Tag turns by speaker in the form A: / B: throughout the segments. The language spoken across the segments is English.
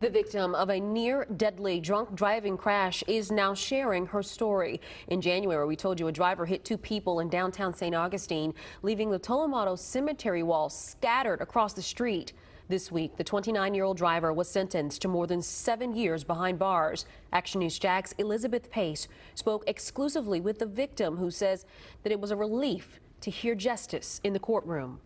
A: The victim of a near-deadly drunk driving crash is now sharing her story. In January, we told you a driver hit two people in downtown St. Augustine, leaving the Tolomato cemetery wall scattered across the street. This week, the 29-year-old driver was sentenced to more than 7 years behind bars. Action News Jack's Elizabeth Pace spoke exclusively with the victim, who says that it was a relief to hear justice in the courtroom.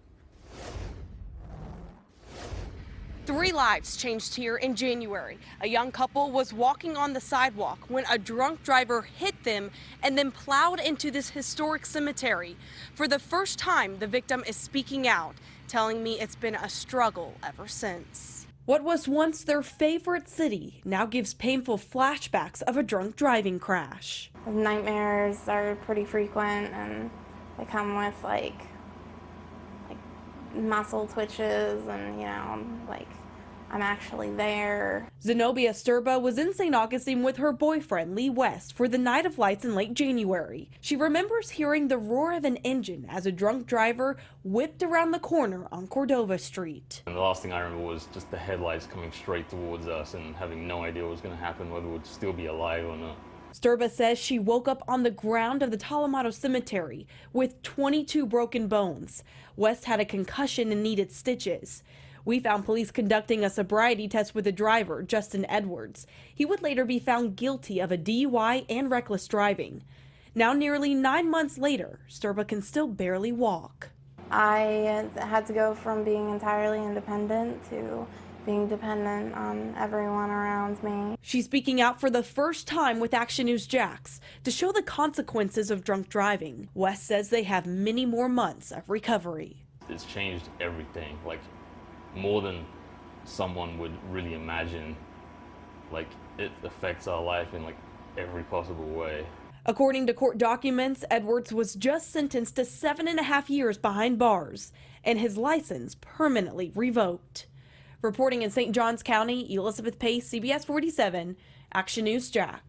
B: 3 lives changed here in January. A young couple was walking on the sidewalk when a drunk driver hit them and then plowed into this historic cemetery. For the first time, the victim is speaking out, telling me it's been a struggle ever since. What was once their favorite city now gives painful flashbacks of a drunk driving crash.
C: Nightmares are pretty frequent, and they come with like muscle twitches, and I'm actually there.
B: Zenobia Sturba was in St. Augustine with her boyfriend Lee West for the Night of Lights in late January. She remembers hearing the roar of an engine as a drunk driver whipped around the corner on Cordova Street.
D: And the last thing I remember was just the headlights coming straight towards us and having no idea what was going to happen, whether we would still be alive or not.
B: Sturba says she woke up on the ground of the Tolomato cemetery with 22 broken bones. West had a concussion and needed stitches. We found police conducting a sobriety test with the driver, Justin Edwards. He would later be found guilty of a DUI and reckless driving. Now, nearly 9 months later, Sturba can still barely walk.
C: I had to go from being entirely independent to being dependent on everyone around me.
B: She's speaking out for the first time with Action News Jax to show the consequences of drunk driving. West says they have many more months of recovery.
D: It's changed everything, more than someone would really imagine. It affects our life in every possible way.
B: According to court documents, Edwards was just sentenced to 7.5 years behind bars and his license permanently revoked. Reporting in St. Johns County, Elizabeth Pace, CBS 47, Action News Jax.